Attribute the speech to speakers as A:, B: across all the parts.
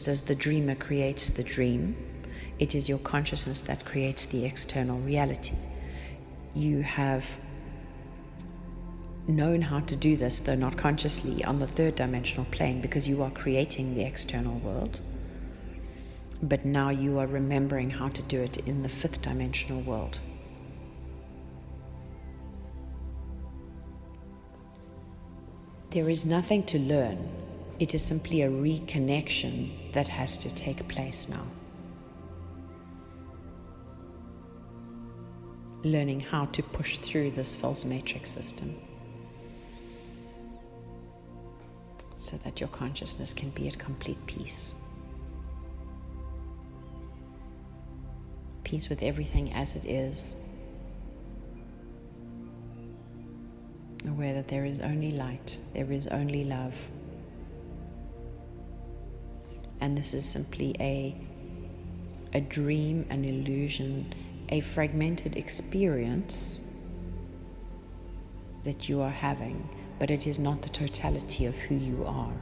A: just as the dreamer creates the dream, it is your consciousness that creates the external reality. You have known how to do this, though not consciously, on the third dimensional plane, because you are creating the external world. But now you are remembering how to do it in the fifth dimensional world. There is nothing to learn. It is simply a reconnection that has to take place now. Learning how to push through this false matrix system so that your consciousness can be at complete peace. Peace with everything as it is. Aware that there is only light, there is only love. And this is simply a dream, an illusion, a fragmented experience that you are having, but it is not the totality of who you are.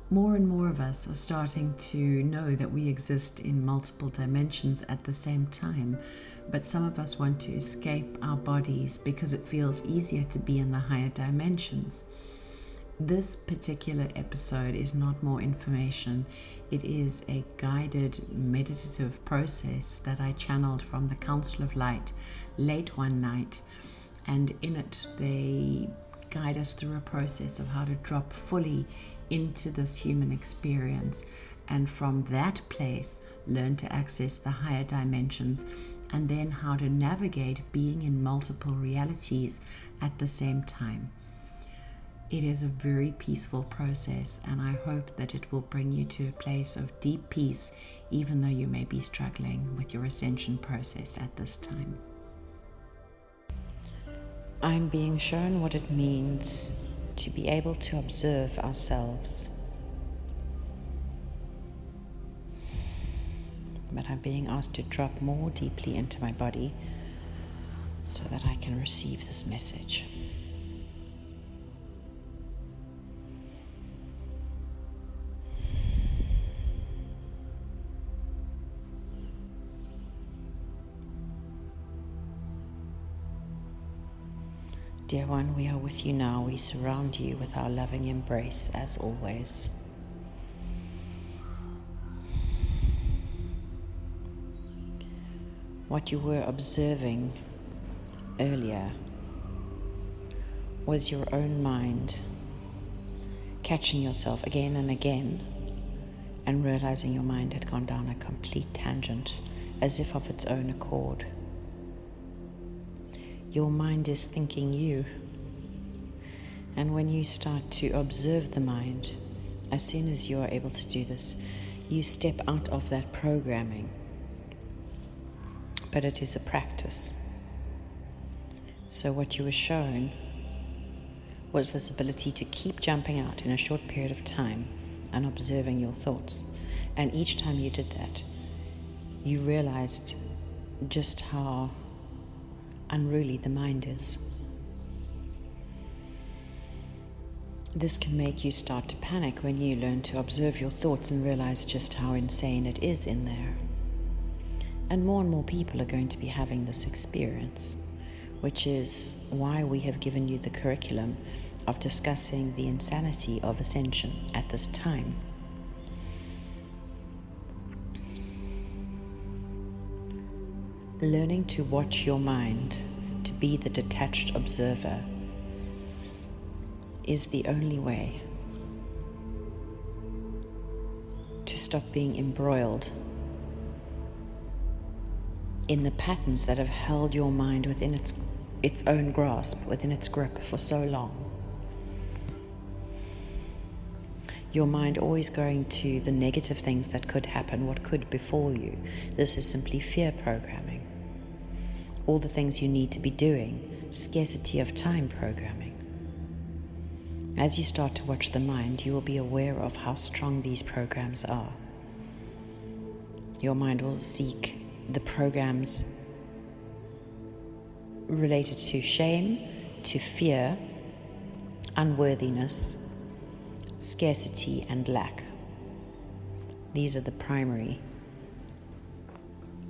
B: More and more of us are starting to know that we exist in multiple dimensions at the same time, but some of us want to escape our bodies because it feels easier to be in the higher dimensions. This particular episode is not more information. It is a guided meditative process that I channeled from the Council of Light late one night, and in it they guide us through a process of how to drop fully into this human experience, and from that place learn to access the higher dimensions, and then how to navigate being in multiple realities at the same time. It is a very peaceful process, and I hope that it will bring you to a place of deep peace, even though you may be struggling with your ascension process at this time.
A: I'm being shown what it means to be able to observe ourselves. But I'm being asked to drop more deeply into my body so that I can receive this message. Dear one, we are with you now. We surround you with our loving embrace as always. What you were observing earlier was your own mind catching yourself again and again and realizing your mind had gone down a complete tangent as if of its own accord. Your mind is thinking you, and when you start to observe the mind, as soon as you are able to do this, you step out of that programming. But it is a practice. So what you were shown was this ability to keep jumping out in a short period of time and observing your thoughts. And each time you did that, you realized just how unruly the mind is. This can make you start to panic when you learn to observe your thoughts and realize just how insane it is in there. And more people are going to be having this experience, which is why we have given you the curriculum of discussing the insanity of ascension at this time. Learning to watch your mind, to be the detached observer, is the only way to stop being embroiled in the patterns that have held your mind within its own grasp, within its grip for so long. Your mind always going to the negative things that could happen, what could befall you. This is simply fear programming. All the things you need to be doing, scarcity of time programming. As you start to watch the mind, you will be aware of how strong these programs are. Your mind will seek the programs related to shame, to fear, unworthiness, scarcity, and lack. These are the primary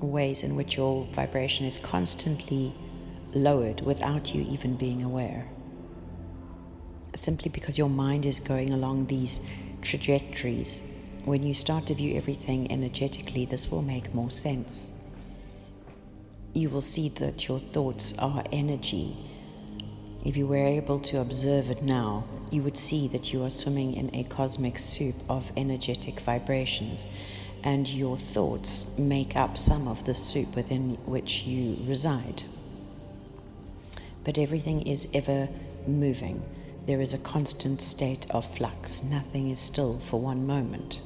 A: ways in which your vibration is constantly lowered without you even being aware. Simply because your mind is going along these trajectories. When you start to view everything energetically, this will make more sense. You will see that your thoughts are energy. If you were able to observe it now, you would see that you are swimming in a cosmic soup of energetic vibrations, and your thoughts make up some of the soup within which you reside. But everything is ever moving. There is a constant state of flux. Nothing is still for one moment.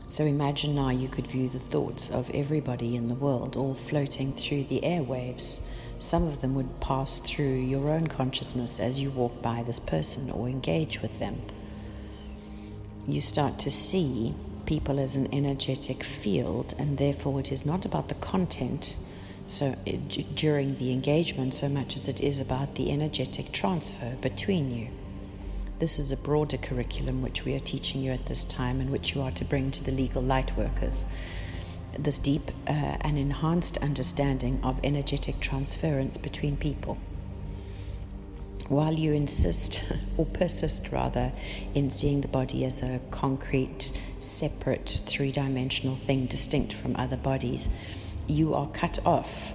A: So imagine now you could view the thoughts of everybody in the world all floating through the airwaves. Some of them would pass through your own consciousness as you walk by this person or engage with them. You start to see people as an energetic field, and therefore it is not about the content during the engagement so much as it is about the energetic transfer between you. This is a broader curriculum which we are teaching you at this time and which you are to bring to the legal light workers. This deep and enhanced understanding of energetic transference between people. While you insist, or persist rather, in seeing the body as a concrete, separate, three-dimensional thing distinct from other bodies, you are cut off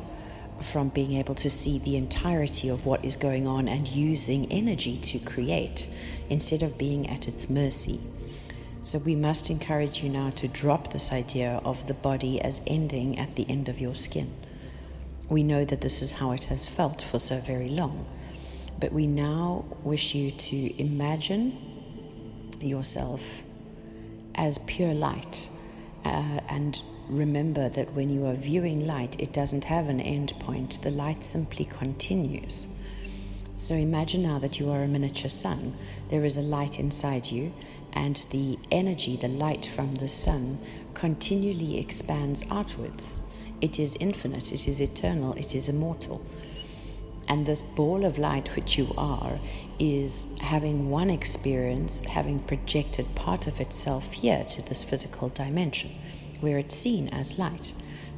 A: from being able to see the entirety of what is going on and using energy to create, instead of being at its mercy. So we must encourage you now to drop this idea of the body as ending at the end of your skin. We know that this is how it has felt for so very long, but we now wish you to imagine yourself as pure light, and remember that when you are viewing light, it doesn't have an end point. The light simply continues. So imagine now that you are a miniature sun. There is a light inside you, and the energy, the light from the sun, continually expands outwards. It is infinite, it is eternal, it is immortal. And this ball of light which you are is having one experience, having projected part of itself here to this physical dimension, where it's seen as light.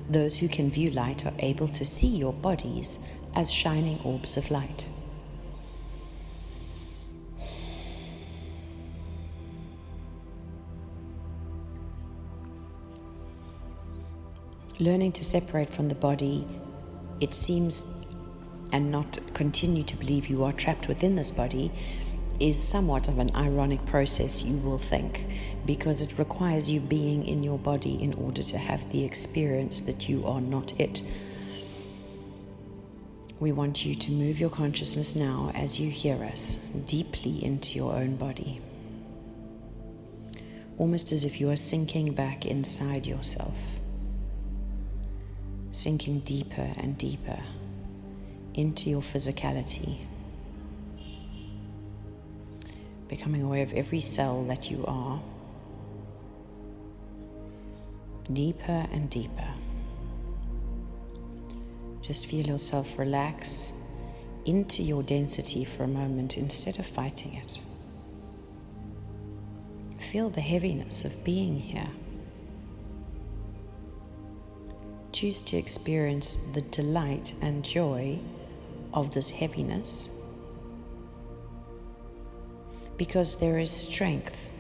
A: Those who can view light are able to see your bodies as shining orbs of light. Learning to separate from the body, it seems, and not continue to believe you are trapped within this body, is somewhat of an ironic process, you will think, because it requires you being in your body in order to have the experience that you are not it. We want you to move your consciousness now, as you hear us, deeply into your own body. Almost as if you are sinking back inside yourself. Sinking deeper and deeper into your physicality. Becoming aware of every cell that you are. Deeper and deeper. Just feel yourself relax into your density for a moment instead of fighting it. Feel the heaviness of being here. Choose to experience the delight and joy of this heaviness, because there is strength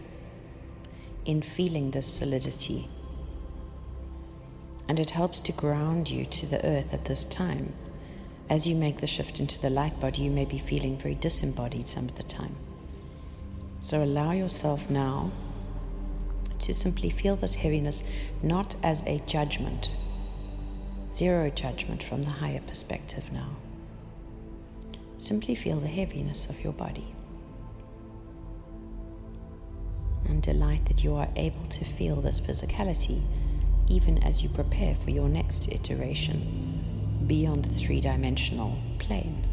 A: in feeling this solidity, and it helps to ground you to the earth at this time. As you make the shift into the light body, you may be feeling very disembodied some of the time. So allow yourself now to simply feel this heaviness, not as a judgment. Zero judgment from the higher perspective now. Simply feel the heaviness of your body. And delight that you are able to feel this physicality even as you prepare for your next iteration beyond the three-dimensional plane.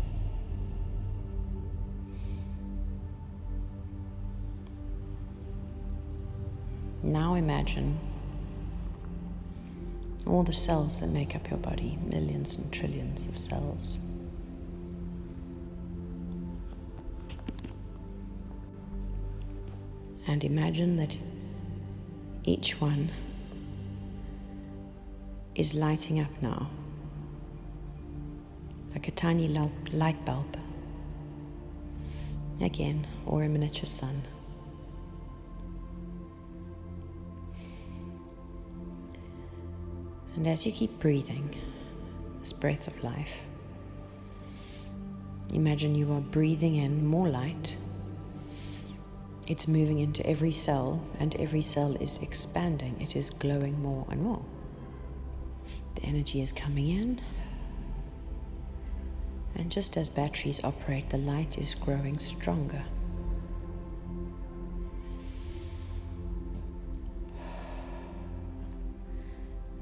A: Now imagine all the cells that make up your body, millions and trillions of cells. And imagine that Each one is lighting up now, like a tiny light bulb, again, or a miniature sun. And as you keep breathing this breath of life, imagine you are breathing in more light. It's moving into every cell, and every cell is expanding. It is glowing more and more. The energy is coming in, and just as batteries operate, the light is growing stronger.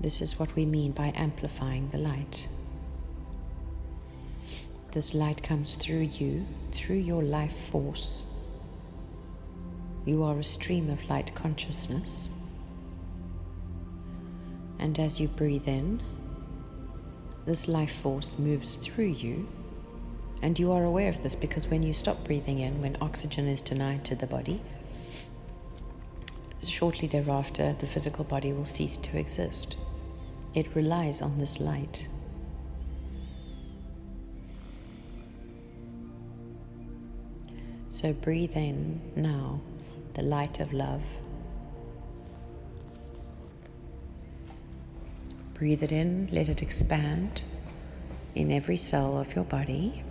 A: This is what we mean by amplifying the light. This light comes through you, through your life force. You are a stream of light consciousness. And as you breathe in, this life force moves through you. And you are aware of this because when you stop breathing in, when oxygen is denied to the body, shortly thereafter, the physical body will cease to exist. It relies on this light. So breathe in now the light of love. Breathe it in, let it expand in every cell of your body.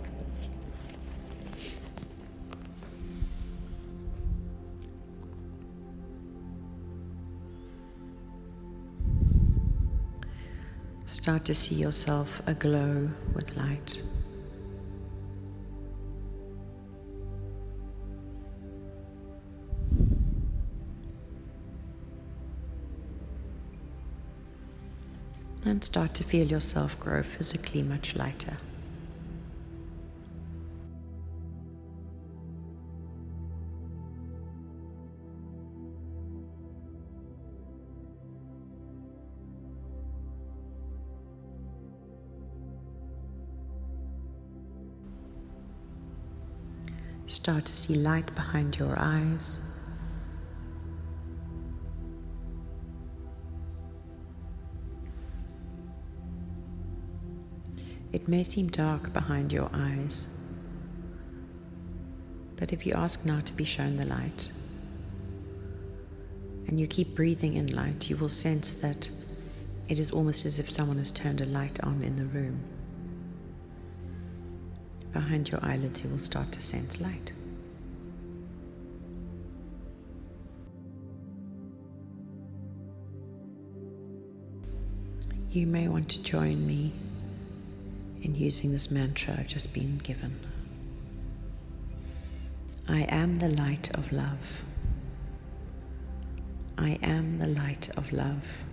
A: Start to see yourself aglow with light. And start to feel yourself grow physically much lighter. Start to see light behind your eyes. It may seem dark behind your eyes, but if you ask now to be shown the light, and you keep breathing in light, you will sense that it is almost as if someone has turned a light on in the room. Behind your eyelids, you will start to sense light. You may want to join me in using this mantra I've just been given. I am the light of love. I am the light of love.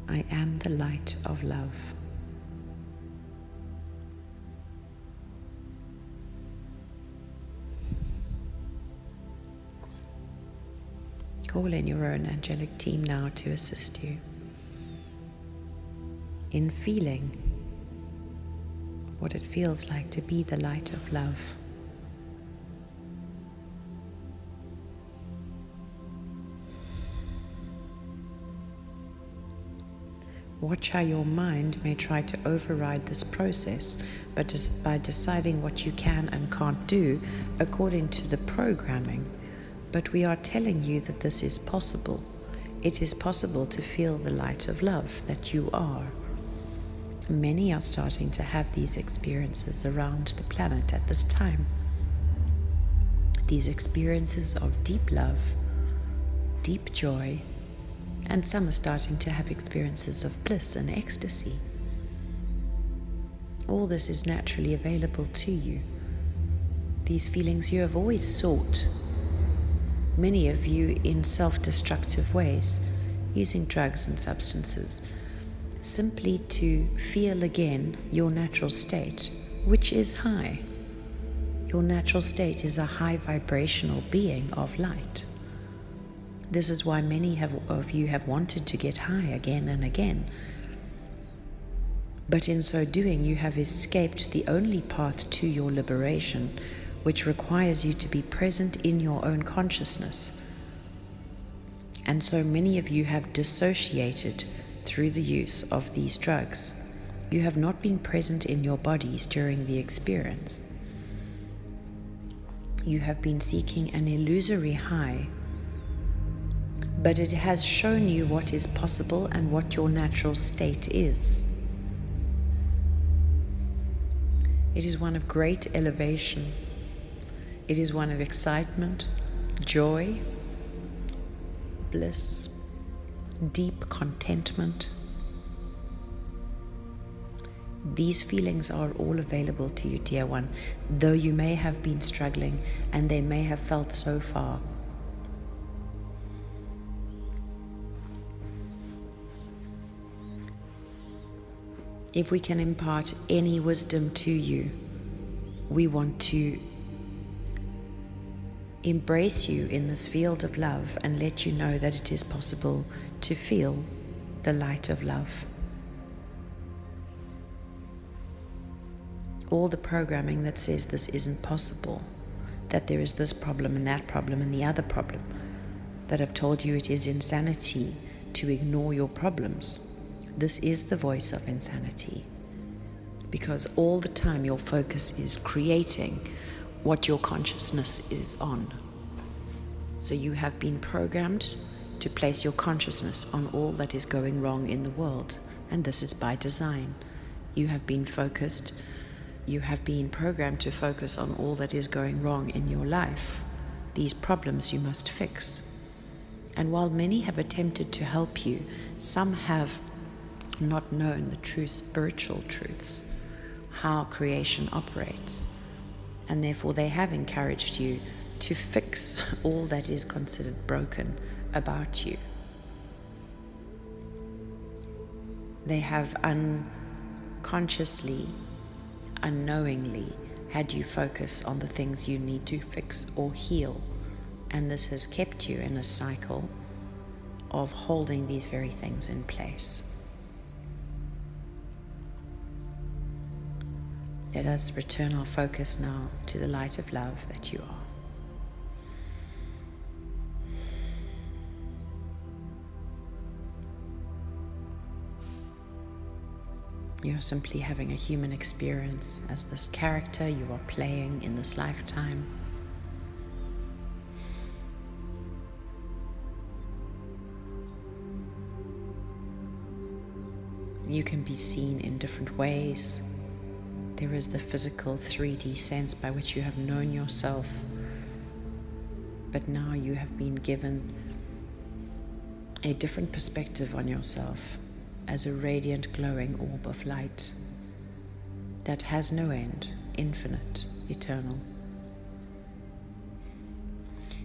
A: I am the light of love. Call in your own angelic team now to assist you in feeling what it feels like to be the light of love. Watch how your mind may try to override this process, but just by deciding what you can and can't do according to the programming. But we are telling you that this is possible. It is possible to feel the light of love that you are. Many are starting to have these experiences around the planet at this time. These experiences of deep love, deep joy, and some are starting to have experiences of bliss and ecstasy. All this is naturally available to you. These feelings you have always sought, many of you in self-destructive ways, using drugs and substances, simply to feel again your natural state, which is high. Your natural state is a high vibrational being of light. This is why many of you have wanted to get high again and again. But in so doing, you have escaped the only path to your liberation, which requires you to be present in your own consciousness. And so many of you have dissociated through the use of these drugs. You have not been present in your bodies during the experience. You have been seeking an illusory high, but it has shown you what is possible and what your natural state is. It is one of great elevation. It is one of excitement, joy, bliss, deep contentment. These feelings are all available to you, dear one, though you may have been struggling and they may have felt so far. If we can impart any wisdom to you, we want to embrace you in this field of love and let you know that it is possible to feel the light of love. All the programming that says this isn't possible, that there is this problem and that problem and the other problem, that have told you it is insanity to ignore your problems. This is the voice of insanity, because all the time your focus is creating what your consciousness is on. So you have been programmed to place your consciousness on all that is going wrong in the world, and this is by design. You have been programmed to focus on all that is going wrong in your life. These problems you must fix. And while many have attempted to help you, some have not known the true spiritual truths, how creation operates, and therefore they have encouraged you to fix all that is considered broken about you. They have unconsciously, unknowingly had you focus on the things you need to fix or heal, and this has kept you in a cycle of holding these very things in place. Let us return our focus now to the light of love that you are. You are simply having a human experience as this character you are playing in this lifetime. You can be seen in different ways. There is the physical 3D sense by which you have known yourself, but now you have been given a different perspective on yourself as a radiant, glowing orb of light that has no end, infinite, eternal.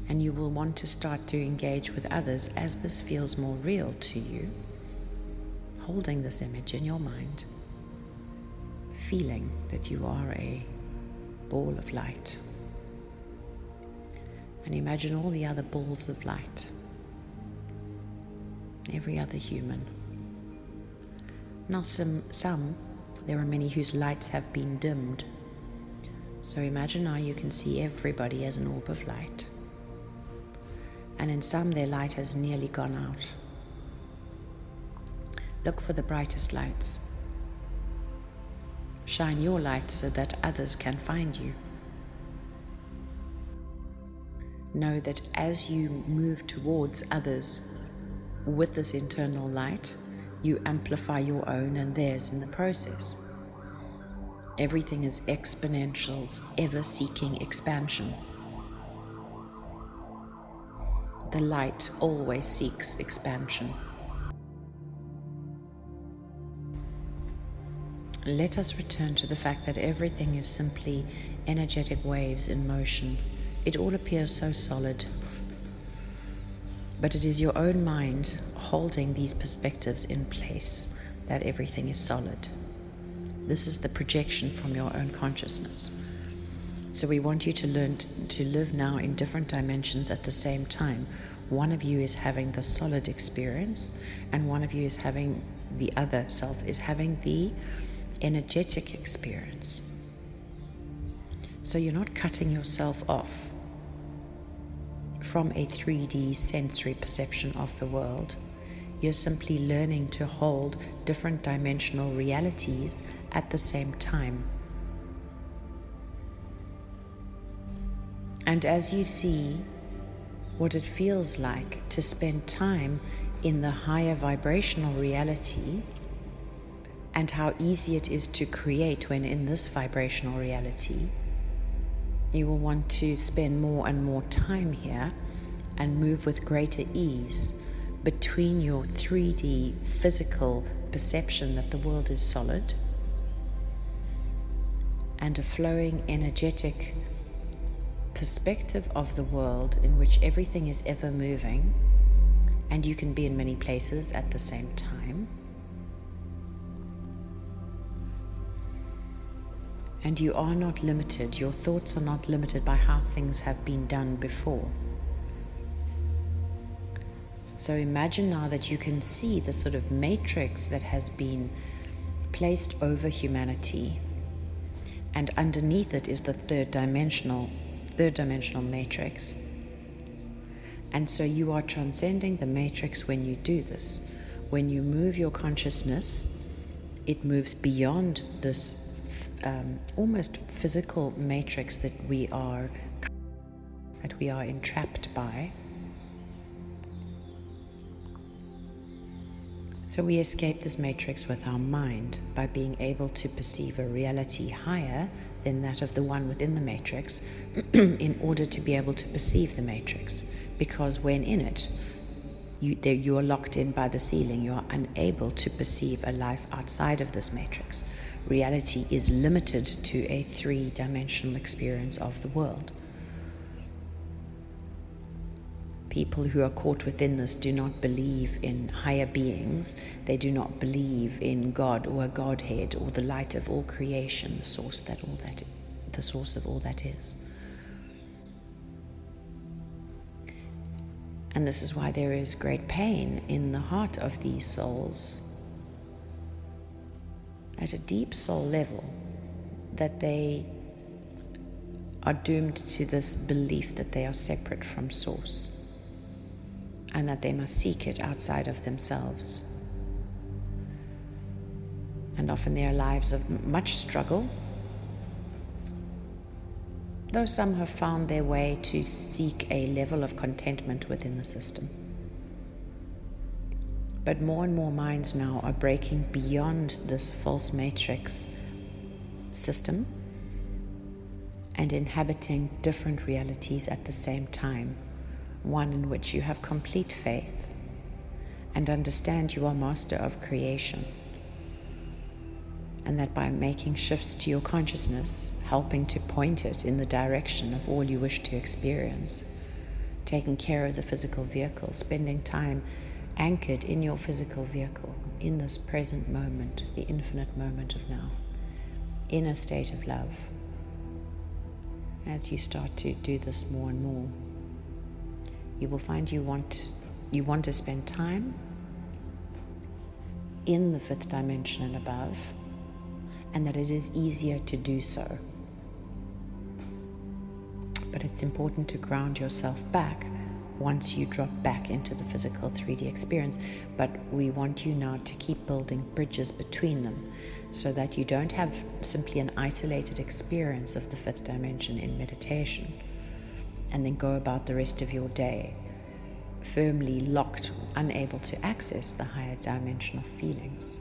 A: And you will want to start to engage with others as this feels more real to you, holding this image in your mind, feeling that you are a ball of light. And imagine all the other balls of light, every other human. Now there are many whose lights have been dimmed. So imagine now you can see everybody as an orb of light. And in some their light has nearly gone out. Look for the brightest lights. Shine your light so that others can find you. Know that as you move towards others with this internal light, you amplify your own and theirs in the process. Everything is exponential, ever seeking expansion. The light always seeks expansion. Let us return to the fact that everything is simply energetic waves in motion. It all appears so solid, but it is your own mind holding these perspectives in place that everything is solid. This is the projection from your own consciousness. So we want you to learn to live now in different dimensions at the same time. One of you is having the solid experience, and one of you is having the other self, is having the energetic experience. So you're not cutting yourself off from a 3D sensory perception of the world. You're simply learning to hold different dimensional realities at the same time. And as you see what it feels like to spend time in the higher vibrational reality, and how easy it is to create when in this vibrational reality, you will want to spend more and more time here and move with greater ease between your 3D physical perception that the world is solid and a flowing energetic perspective of the world in which everything is ever moving and you can be in many places at the same time. And you are not limited. Your thoughts are not limited by how things have been done before. So imagine now that you can see the sort of matrix that has been placed over humanity, and underneath it is the third dimensional matrix. And so you are transcending the matrix when you do this. When you move your consciousness, it moves beyond this almost physical matrix that we are entrapped by. So we escape this matrix with our mind by being able to perceive a reality higher than that of the one within the matrix in order to be able to perceive the matrix. Because when in it, you are locked in by the ceiling. You are unable to perceive a life outside of this matrix. Reality is limited to a 3-dimensional experience of the world. People who are caught within this do not believe in higher beings. They do not believe in God or a Godhead or the light of all creation, the source of all that is. And this is why there is great pain in the heart of these souls at a deep soul level, that they are doomed to this belief that they are separate from Source and that they must seek it outside of themselves. And often they are lives of much struggle, though some have found their way to seek a level of contentment within the system. But more and more minds now are breaking beyond this false matrix system and inhabiting different realities at the same time, one in which you have complete faith and understand you are master of creation, and that by making shifts to your consciousness, helping to point it in the direction of all you wish to experience, taking care of the physical vehicle, spending time anchored in your physical vehicle, in this present moment, the infinite moment of now, in a state of love. As you start to do this more and more, you will find you want to spend time in the 5th dimension and above, and that it is easier to do so. But it's important to ground yourself back once you drop back into the physical 3D experience. But we want you now to keep building bridges between them so that you don't have simply an isolated experience of the 5th dimension in meditation and then go about the rest of your day firmly locked, unable to access the higher dimensional feelings.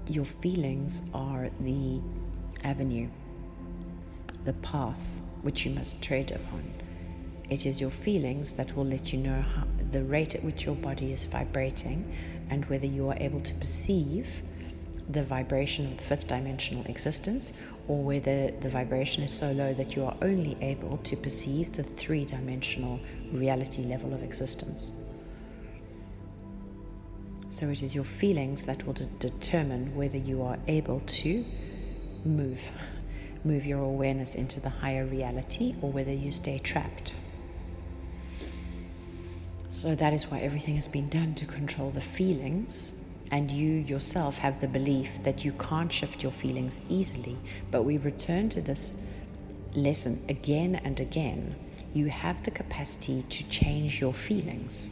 A: Your feelings are the avenue, the path which you must tread upon. It is your feelings that will let you know the rate at which your body is vibrating and whether you are able to perceive the vibration of the 5th dimensional existence, or whether the vibration is so low that you are only able to perceive the 3-dimensional reality level of existence. So it is your feelings that will determine whether you are able to move your awareness into the higher reality, or whether you stay trapped. So that is why everything has been done to control the feelings, and you yourself have the belief that you can't shift your feelings easily. But we return to this lesson again and again, you have the capacity to change your feelings.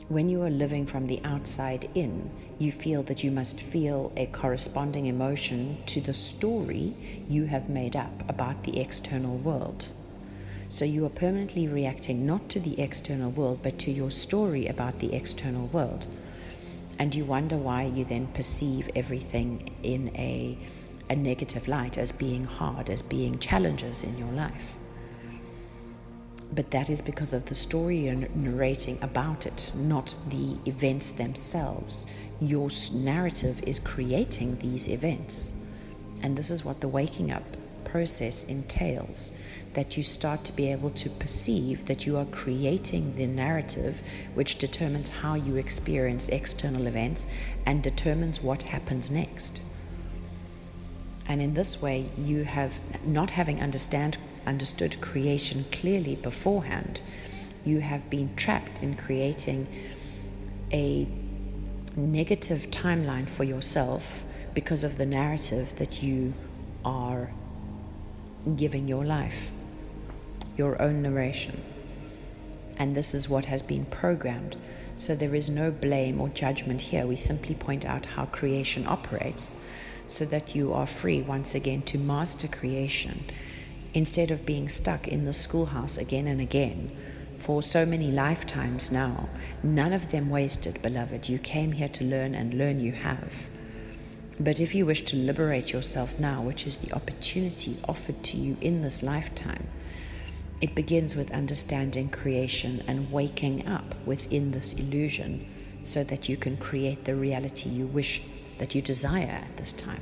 A: When you are living from the outside in, you feel that you must feel a corresponding emotion to the story you have made up about the external world. So you are permanently reacting not to the external world, but to your story about the external world. And you wonder why you then perceive everything in a negative light, as being hard, as being challenges in your life. But that is because of the story you're narrating about it, not the events themselves. Your narrative is creating these events. And this is what the waking up process entails, that you start to be able to perceive that you are creating the narrative which determines how you experience external events and determines what happens next. And in this way, you have, not having understood creation clearly beforehand, you have been trapped in creating a negative timeline for yourself because of the narrative that you are giving your life, your own narration. And this is what has been programmed. So there is no blame or judgment here. We simply point out how creation operates so that you are free once again to master creation, instead of being stuck in the schoolhouse again and again for so many lifetimes now. None of them wasted, beloved. You came here to learn, and learn you have. But if you wish to liberate yourself now, which is the opportunity offered to you in this lifetime, it begins with understanding creation and waking up within this illusion so that you can create the reality you wish, that you desire at this time.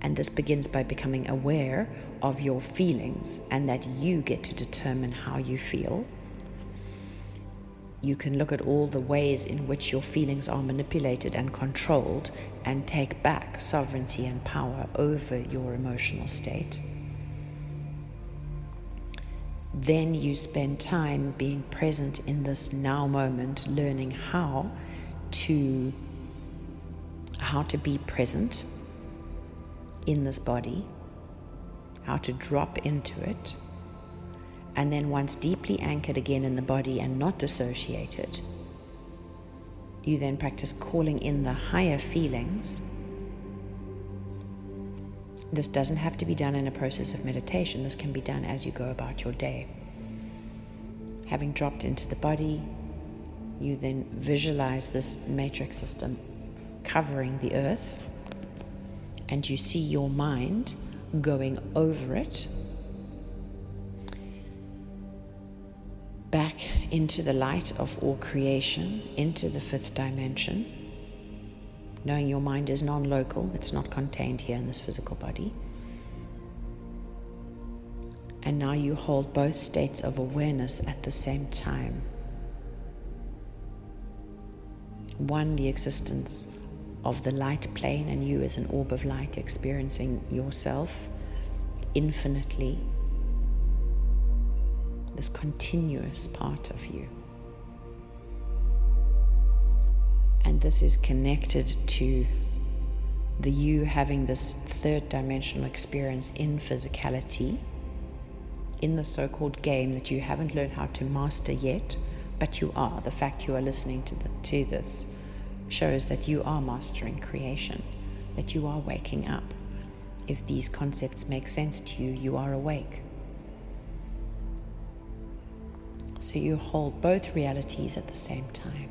A: And this begins by becoming aware of your feelings, and that you get to determine how you feel. You can look at all the ways in which your feelings are manipulated and controlled, and take back sovereignty and power over your emotional state. Then you spend time being present in this now moment, learning how to be present in this body, how to drop into it, and then once deeply anchored again in the body and not dissociated, you then practice calling in the higher feelings. This doesn't have to be done in a process of meditation. This can be done as you go about your day. Having dropped into the body, you then visualize this matrix system covering the earth, and you see your mind going over it, back into the light of all creation, into the fifth dimension, knowing your mind is non-local, it's not contained here in this physical body. And now you hold both states of awareness at the same time. One, the existence of the light plane, and you as an orb of light experiencing yourself infinitely, this continuous part of you. And this is connected to the you having this third dimensional experience in physicality, in the so-called game that you haven't learned how to master yet, but you are. The fact you are listening to this shows that you are mastering creation, that you are waking up. If these concepts make sense to you, you are awake. So you hold both realities at the same time.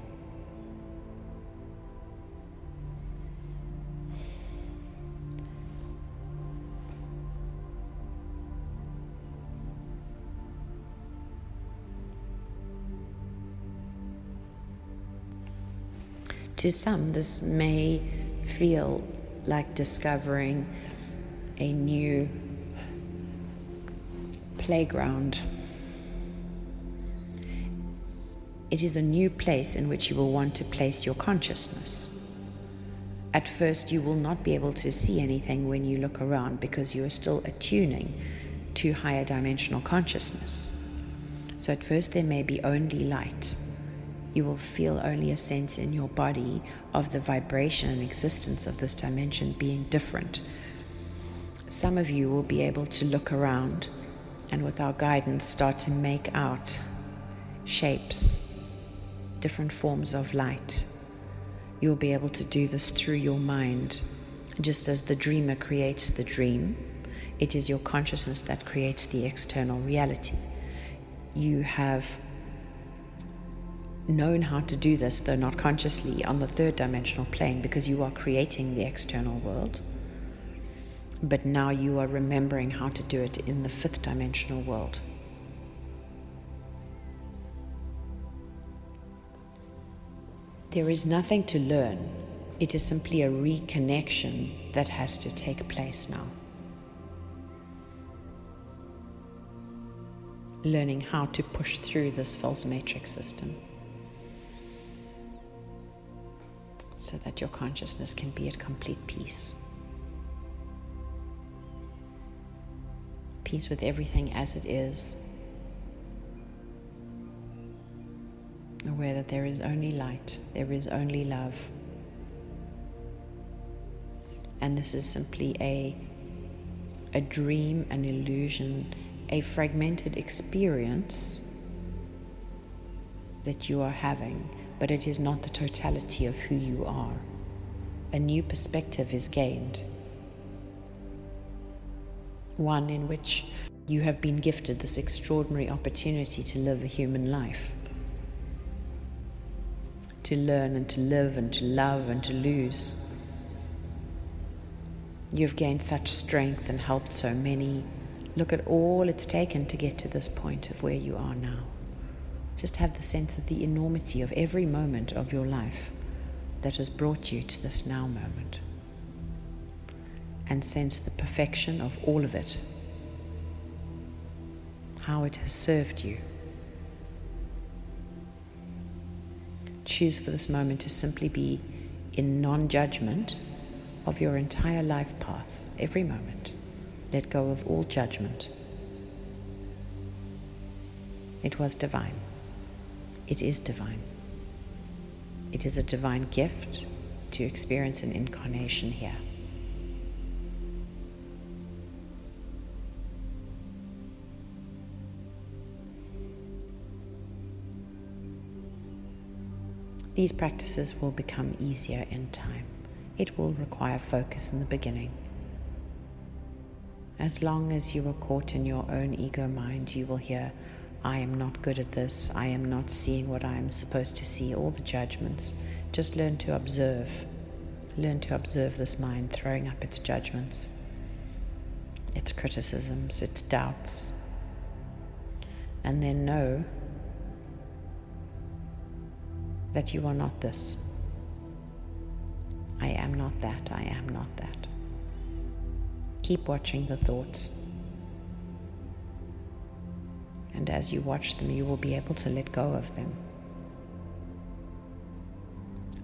A: To some, this may feel like discovering a new playground. It is a new place in which you will want to place your consciousness. At first, you will not be able to see anything when you look around because you are still attuning to higher dimensional consciousness. So at first, there may be only light. You will feel only a sense in your body of the vibration and existence of this dimension being different. Some of you will be able to look around and with our guidance start to make out shapes, different forms of light. You'll be able to do this through your mind. Just as the dreamer creates the dream, it is your consciousness that creates the external reality. You have known how to do this, though not consciously, on the third dimensional plane because you are creating the external world. But now you are remembering how to do it in the fifth dimensional world. There is nothing to learn. It is simply a reconnection that has to take place now. Learning how to push through this false matrix system so that your consciousness can be at complete peace. Peace with everything as it is. Aware that there is only light, there is only love. And this is simply a dream, an illusion, a fragmented experience that you are having, but it is not the totality of who you are. A new perspective is gained. One in which you have been gifted this extraordinary opportunity to live a human life. To learn and to live and to love and to lose. You've gained such strength and helped so many. Look at all it's taken to get to this point of where you are now. Just have the sense of the enormity of every moment of your life that has brought you to this now moment. And sense the perfection of all of it. How it has served you. Choose for this moment to simply be in non-judgment of your entire life path, every moment. Let go of all judgment. It was divine. It is divine. It is a divine gift to experience an incarnation here. These practices will become easier in time. It will require focus in the beginning. As long as you are caught in your own ego mind, you will hear, I am not good at this, I am not seeing what I am supposed to see, all the judgments. Just learn to observe. Learn to observe this mind throwing up its judgments, its criticisms, its doubts. And then know that you are not this. I am not that, I am not that. Keep watching the thoughts. And as you watch them, you will be able to let go of them.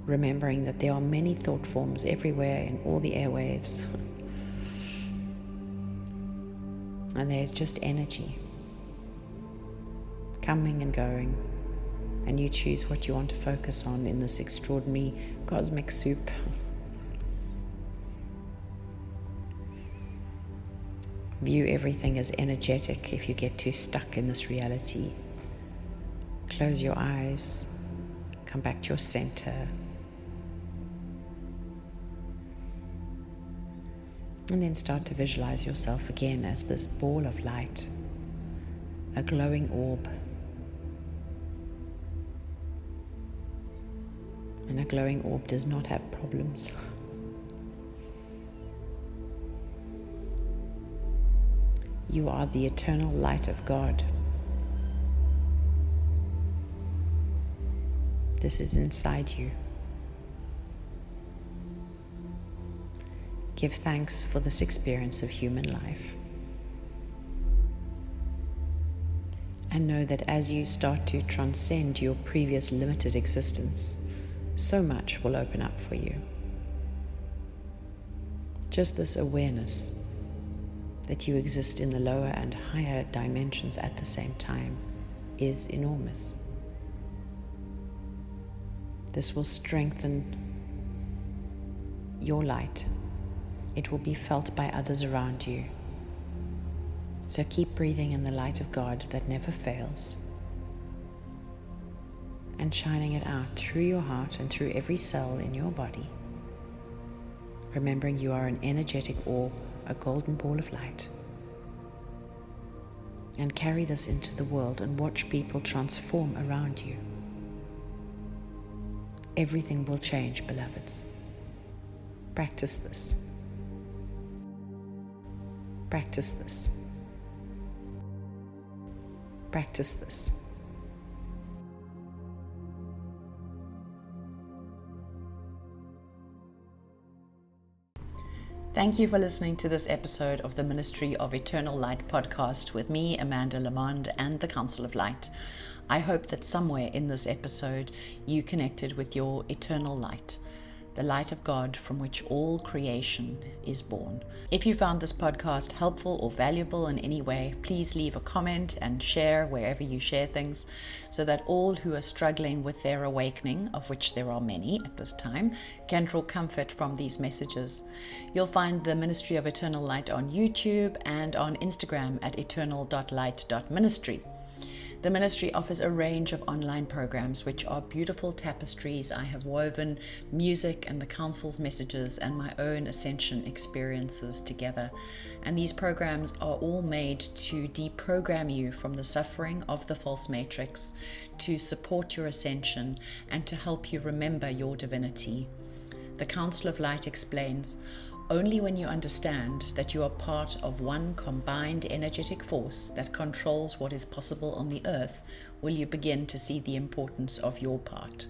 A: Remembering that there are many thought forms everywhere in all the airwaves. And there's just energy coming and going. And you choose what you want to focus on in this extraordinary cosmic soup. View everything as energetic if you get too stuck in this reality. Close your eyes, come back to your center. And then start to visualize yourself again as this ball of light, a glowing orb. And a glowing orb does not have problems. You are the eternal light of God. This is inside you. Give thanks for this experience of human life. And know that as you start to transcend your previous limited existence, so much will open up for you. Just this awareness that you exist in the lower and higher dimensions at the same time is enormous. This will strengthen your light It will be felt by others around you. So keep breathing in the light of God that never fails, and shining it out through your heart and through every cell in your body, remembering you are an energetic orb, a golden ball of light. And carry this into the world and watch people transform around you. Everything will change, beloveds. Practice this. Practice this. Practice this.
B: Thank you for listening to this episode of the Ministry of Eternal Light podcast with me, Amanda Lamond, and the Council of Light. I hope that somewhere in this episode you connected with your eternal light, the light of God from which all creation is born. If you found this podcast helpful or valuable in any way, please leave a comment and share wherever you share things, so that all who are struggling with their awakening, of which there are many at this time, can draw comfort from these messages. You'll find the Ministry of Eternal Light on YouTube and on Instagram at eternal.light.ministry. The ministry offers a range of online programs which are beautiful tapestries I have woven music and the council's messages and my own ascension experiences together. And these programs are all made to deprogram you from the suffering of the false matrix, to support your ascension, and to help you remember your divinity. The Council of Light explains, only when you understand that you are part of one combined energetic force that controls what is possible on the earth will you begin to see the importance of your part.